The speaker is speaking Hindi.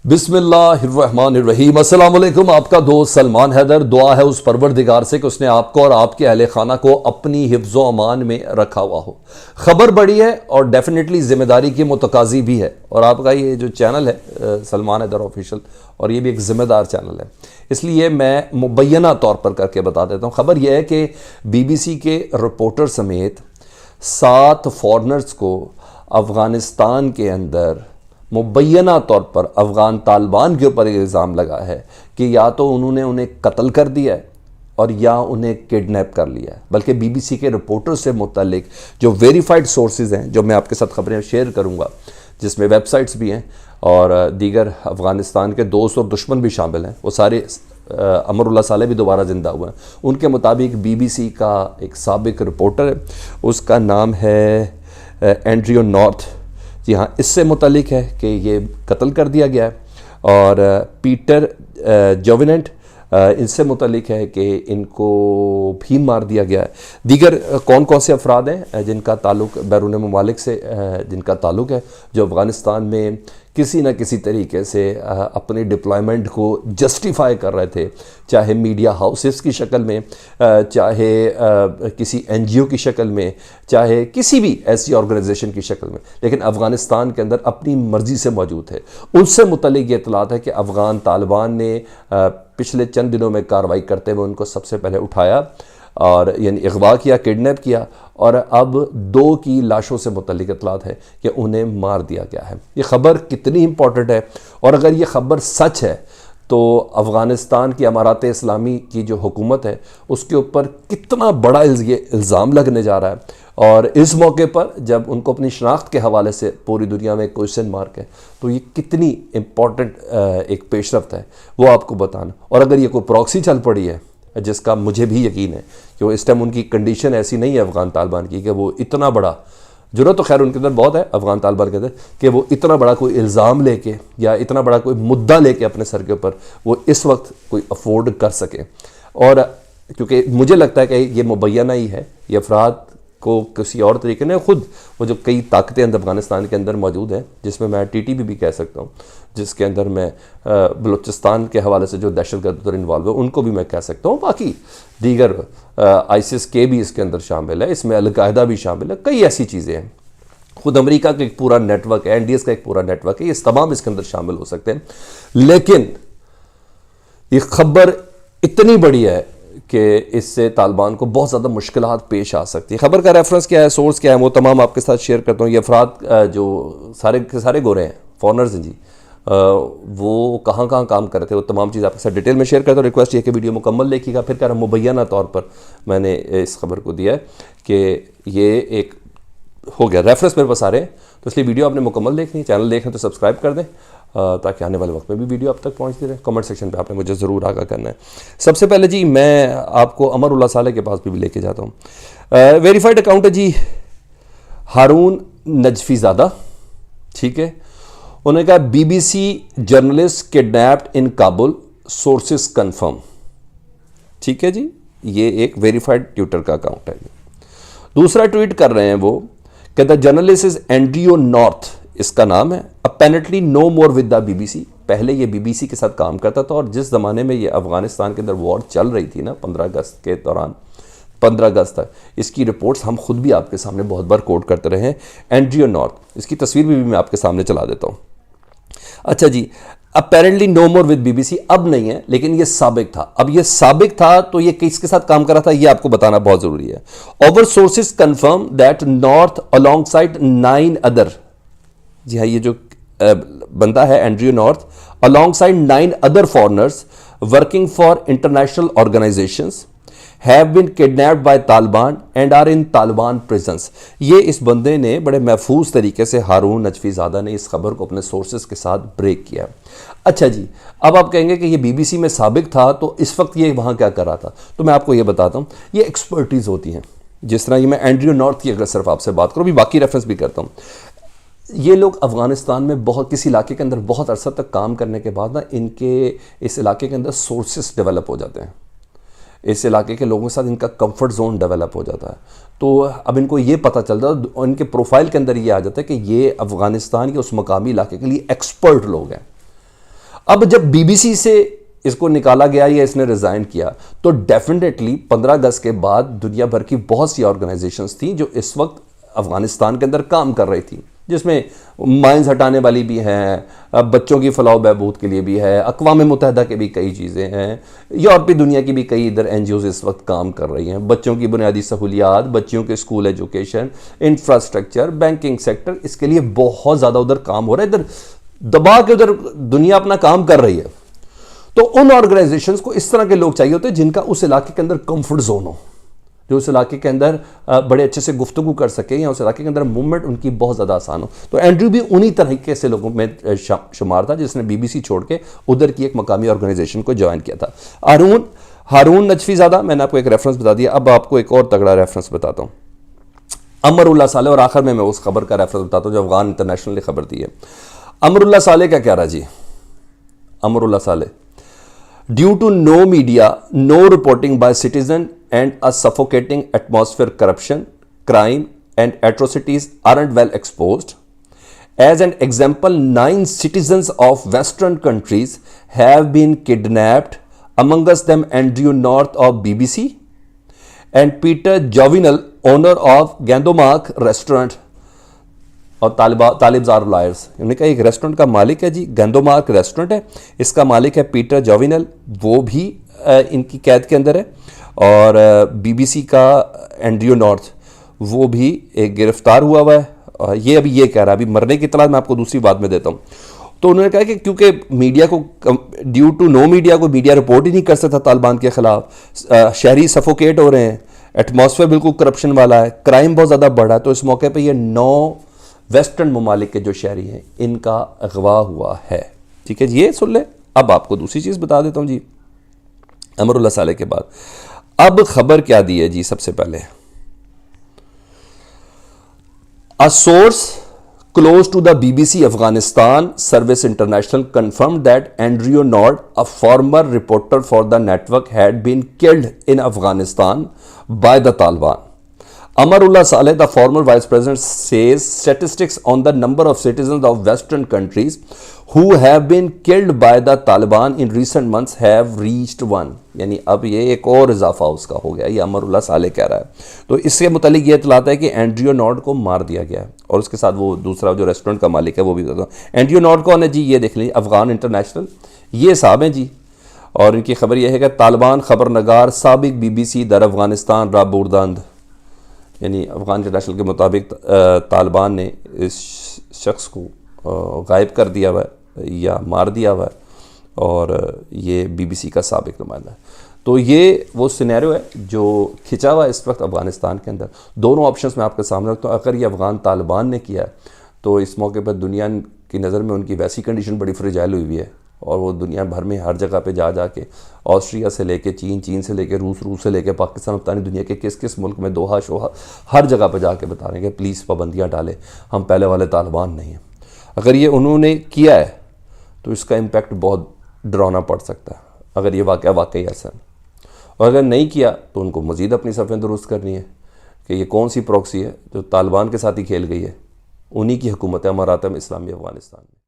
बिस्मिल्लाहिर्रहमानिर्रहीम। अस्सलाम वालेकुम। आपका दोस्त सलमान हैदर। दुआ है उस परवरदिगार से कि उसने आपको और आपके अहले खाना को अपनी हिफ्ज़ो अमान में रखा हुआ हो। ख़बर बड़ी है और डेफिनेटली ज़िम्मेदारी की मुतकाज़ी भी है। और आपका ये जो चैनल है सलमान हैदर ऑफिशियल, और ये भी एक ज़िम्मेदार चैनल है, इसलिए मैं मुबैना तौर पर करके बता देता हूँ। ख़बर यह है कि BBC के रिपोर्टर समेत 7 फॉरनर्स को अफ़गानिस्तान के अंदर मुबैना तौर पर अफ़गान तालिबान के ऊपर इल्ज़ाम लगा है कि या तो उन्होंने उन्हें कत्ल कर दिया है और या उन्हें किडनैप कर लिया है। बल्कि BBC के रिपोर्टर से मुतल्लिक जो वेरीफाइड सोर्सेज हैं, जो मैं आपके साथ खबरें शेयर करूँगा, जिसमें वेबसाइट्स भी हैं और दीगर अफ़गानिस्तान के दोस्त और दुश्मन भी शामिल हैं, वो सारे अमरुल्लाह सालेह भी दोबारा ज़िंदा हुए हैं। उनके मुताबिक BBC का एक साबिक रिपोर्टर है, उसका नाम है एंड्रियो नॉर्थ। जी हाँ, इससे मुतल्लिक है कि ये कत्ल कर दिया गया है। और पीटर जोवेनेंट, इनसे मुतल्लिक है कि इनको भी मार दिया गया है। दीगर कौन कौन से अफराद हैं जिनका ताल्लुक बैरून ममालिक से जिनका ताल्लुक है, जो अफ़गानिस्तान में किसी न किसी तरीके से अपनी डिप्लॉयमेंट को जस्टिफाई कर रहे थे, चाहे मीडिया हाउसेस की शक्ल में, चाहे किसी NGO की शक्ल में, चाहे किसी भी ऐसी ऑर्गेनाइजेशन की शक्ल में, लेकिन अफ़गानिस्तान के अंदर अपनी मर्ज़ी से मौजूद थे। उनसे मुतल्लिक ये इत्तलात है कि अफ़गान तालिबान ने पिछले चंद दिनों में कार्रवाई करते हुए उनको सबसे पहले उठाया और यानी अगवा किया, किडनैप किया, और अब 2 की लाशों से मुतल्लिक इत्तलात है कि उन्हें मार दिया गया है। ये ख़बर कितनी इम्पॉर्टेंट है, और अगर ये ख़बर सच है तो अफ़गानिस्तान की अमारात इस्लामी की जो हुकूमत है उसके ऊपर कितना बड़ा ये इल्ज़ाम लगने जा रहा है। और इस मौके पर जब उनको अपनी शनाख्त के हवाले से पूरी दुनिया में क्वेश्चन मार्क है, तो ये कितनी इम्पॉर्टेंट एक पेशरफ्त है वो आपको बताना। और अगर ये कोई प्रॉक्सी चल पड़ी है, जिसका मुझे भी यकीन है कि वो इस टाइम उनकी कंडीशन ऐसी नहीं है अफ़गान तालिबान की कि वो इतना बड़ा, ज़रूरत तो खैर उनके अंदर बहुत है अफ़गान तालिबान के अंदर, कि वो इतना बड़ा कोई इल्ज़ाम लेके या इतना बड़ा कोई मुद्दा लेके अपने सर के ऊपर वो इस वक्त कोई अफोर्ड कर सके। और क्योंकि मुझे लगता है कि ये मुबैना ही है, ये अफराद को किसी और तरीके ने खुद वो जो कई ताकतें अंदर अफ़गानिस्तान के अंदर मौजूद हैं, जिसमें मैं TTP भी कह सकता हूँ, जिसके अंदर मैं बलूचिस्तान के हवाले से जो दहशतगर्द उधर इन्वॉल्व है उनको भी मैं कह सकता हूँ। बाकी दीगर ISIS के भी इसके अंदर शामिल है, इसमें अलकायदा भी शामिल है, कई ऐसी चीज़ें हैं। खुद अमेरिका का एक पूरा नेटवर्क है, NDS का एक पूरा नेटवर्क है, ये तमाम इसके अंदर शामिल हो सकते हैं। लेकिन ये खबर इतनी बड़ी है कि इससे तालिबान को बहुत ज़्यादा मुश्किलात पेश आ सकती है। ख़बर का रेफरेंस क्या है, सोर्स क्या है, वो तमाम आपके साथ शेयर करता हूँ। ये अफराद जो सारे के सारे गोरे हैं, फॉरनर्स हैं जी, वो कहाँ कहाँ काम कर रहे थे, वो तमाम चीज़ आपके साथ डिटेल में शेयर करता हूँ। रिक्वेस्ट ये कि वीडियो मुकम्मल देखिएगा। फिर कह रहा मुबैना तौर पर मैंने इस खबर को दिया है कि ये एक हो गया, रेफरेंस मेरे पास आ रहे हैं, तो इसलिए वीडियो आपने मुकम्मल देखनी है। चैनल देखें तो सब्सक्राइब कर दें ताकि आने वाले वक्त में भी वीडियो आप तक पहुंचती रहे। कमेंट सेक्शन पे आपने मुझे ज़रूर आगाह करना है। सबसे पहले जी मैं आपको अमरुल्लाह सालेह के पास भी लेके जाता हूँ। वेरीफाइड अकाउंट है जी हारून नजफी ज़ादा, ठीक है। उन्होंने कहा BBC जर्नलिस्ट किडनैप्ड इन काबुल, सोर्सेस कन्फर्म, ठीक है जी। ये एक वेरीफाइड ट्विटर का अकाउंट है। दूसरा ट्वीट कर रहे हैं वो, कहता जर्नलिस्ट इज एंड्रियो नॉर्थ, इसका नाम है, apparently no more with the BBC। पहले ये BBC के साथ काम करता था, और जिस ज़माने में ये अफ़गानिस्तान के अंदर वॉर चल रही थी ना, 15 अगस्त के दौरान, 15 अगस्त तक, इसकी रिपोर्ट्स हम खुद भी आपके सामने बहुत बार कोट करते रहे हैं। एंड्रियो नॉर्थ, इसकी तस्वीर भी मैं आपके सामने चला देता हूँ। अच्छा जी, apparently no more with BBC अब नहीं है, लेकिन ये साबिक था। अब ये साबिक था तो ये किसके साथ काम कर रहा था, ये आपको बताना बहुत जरूरी है। Our sources confirm that North alongside 9 other, जी हाँ, ये जो बंदा है Andrew North, alongside 9 other foreigners working for international organisations have been kidnapped by Taliban and are in Taliban prisons. ये इस बंदे ने बड़े महफूज तरीके से, हारून नजफी ज़ादा ने इस खबर को अपने सोर्सेज के साथ ब्रेक किया। अच्छा जी, अब आप कहेंगे कि ये BBC में साबिक था तो इस वक्त ये वहाँ क्या कर रहा था, तो मैं आपको ये बताता हूँ। ये एक्सपर्टीज़ होती हैं, जिस तरह ये मैं एंड्रियो नॉर्थ की अगर सिर्फ आपसे बात करूँ, भी बाकी रेफरेंस भी करता हूँ। ये लोग अफ़गानिस्तान में बहुत किसी इलाके के अंदर बहुत अरसा तक काम करने के बाद ना, इनके इस इलाके के अंदर सोर्सेस डेवलप हो जाते हैं, इस इलाके के लोगों के साथ इनका कंफर्ट जोन डेवलप हो जाता है। तो अब इनको ये पता चलता है, इनके प्रोफाइल के अंदर ये आ जाता है कि ये अफ़गानिस्तान के उस मकामी इलाके के लिए एक्सपर्ट लोग हैं। अब जब बीबीसी से इसको निकाला गया या इसने रिजाइन किया, तो डेफिनेटली 15 अगस्त के बाद दुनिया भर की बहुत सी ऑर्गेनाइजेशंस थी जो इस वक्त अफगानिस्तान के अंदर काम कर रही थी, जिसमें माइंस हटाने वाली भी हैं, बच्चों की फलाह बहबूद के लिए भी है, अक़वाम मुत्तहिदा के भी कई चीज़ें हैं, यूरोपीय दुनिया की भी कई इधर एनजीओज इस वक्त काम कर रही हैं। बच्चों की बुनियादी सहूलियात, बच्चों के school education, infrastructure, banking sector, इसके लिए बहुत ज़्यादा उधर काम हो रहा है। इधर दबा के उधर दुनिया अपना काम कर रही है। तो उन ऑर्गेनाइजेशंस को इस तरह के लोग चाहिए होते हैं जिनका उस इलाके के अंदर कंफर्ट जोन हो, जो उस इलाके के अंदर बड़े अच्छे से गुफ्तगू कर सके या उस इलाके के अंदर मूवमेंट उनकी बहुत ज़्यादा आसान हो। तो एंड्रयू भी उन्हीं तरीके से लोगों में शुमार था जिसने बीबीसी छोड़ के उधर की एक मकामी ऑर्गेनाइजेशन को ज्वाइन किया था। हारून नजफीज़ादा, मैंने आपको एक रेफरेंस बता दिया, अब आपको एक और तगड़ा रेफरेंस बताता हूँ, अमरुल्लाह साले, और आखिर में मैं उस खबर का रेफरेंस बताता हूँ जो अफगान इंटरनेशनल ने खबर दी है। अमरुल्लाह साले क्या कह रहा जी, Amrullah Saleh, due to no media, no reporting by citizen and a suffocating atmosphere, corruption, crime and atrocities aren't well exposed. As an example, 9 citizens of Western countries have been kidnapped, amongst them Andrew North of BBC and Peter Jovinal, owner of Gandomark restaurant और तालिबाजार लायर्स। उन्होंने कहा एक रेस्टोरेंट का मालिक है जी, गंदोमार्क रेस्टोरेंट है, इसका मालिक है पीटर जोविनल, वो भी इनकी कैद के अंदर है, और बीबीसी का एंड्रयू नॉर्थ वो भी एक गिरफ्तार हुआ है। ये अभी ये कह रहा है, अभी मरने की इत्तला मैं आपको दूसरी बात में देता हूँ। तो उन्होंने कहा कि क्योंकि मीडिया को, ड्यू टू नो मीडिया को, मीडिया रिपोर्ट ही नहीं कर सकता तालिबान के खिलाफ, शहरी सफोकेट हो रहे हैं, एटमॉस्फेयर बिल्कुल करप्शन वाला है, क्राइम बहुत ज़्यादा बढ़ा है। तो इस मौके पर ये 9 वेस्टर्न ममालिक के जो शहरी हैं इनका अगवा हुआ है। ठीक है जी, ये सुन ले। अब आपको दूसरी चीज़ बता देता हूँ जी, अमरुल्लाह साले के बाद अब खबर क्या दी है जी। सबसे पहले a source close to the BBC Afghanistan service international confirmed that Andrew Nord, a former reporter for the network, had been killed in Afghanistan by the Taliban. Amarullah Saleh, the former vice president, says statistics on the number of citizens of Western countries who have been killed by the Taliban in recent months have reached 1. यानी अब ये एक और इजाफा उसका हो गया, ये अमरुल्लाह साले कह रहा है। तो इसके मुतालिक ये इतलाता है कि एंड्रयू नॉर्ड को मार दिया गया है, और उसके साथ वो दूसरा जो रेस्टोरेंट का मालिक है वो भी बताता हूँ। एंड्रयू नॉर्ड कौन है जी, ये देख लीजिए, अफगान इंटरनेशनल ये साहब हैं जी, और इनकी खबर यह है कि तालिबान खबर नगार साबिक बीबीसी दर अफगानिस्तान राबुर्दांद, यानी अफगान इंटरनेशनल के मुताबिक तालिबान ने इस शख्स को गायब कर दिया हुआ है या मार दिया हुआ है, और ये बीबीसी का साबिक नुमाइंदा है। तो ये वो सिनेरियो है जो खिंचा हुआ है इस वक्त अफगानिस्तान के अंदर। दोनों ऑप्शंस मैं आपके सामने रखता हूँ। अगर ये अफगान तालिबान ने किया है तो इस मौके पर दुनिया की नज़र में उनकी वैसी कंडीशन बड़ी फ्रेजाइल हुई है, और वो दुनिया भर में हर जगह पे जा के, ऑस्ट्रिया से लेके चीन, चीन से लेके रूस, रूस से लेके पाकिस्तान, पता नहीं दुनिया के किस किस मुल्क में, दोहा शोहा, हर जगह पे जाके बता रहे हैं कि प्लीज़ पाबंदियाँ डालें, हम पहले वाले तालिबान नहीं हैं। अगर ये उन्होंने किया है तो इसका इम्पेक्ट बहुत डरावना पड़ सकता है, अगर ये वाकई ऐसा है। और अगर नहीं किया तो उनको मज़ीद अपनी सफ़ें दुरुस्त करनी है कि ये कौन सी प्रॉक्सी है जो तालिबान के साथ ही खेल गई है। उन्हीं की हुकूमत है अमारात इस्लामी अफगानिस्तान में।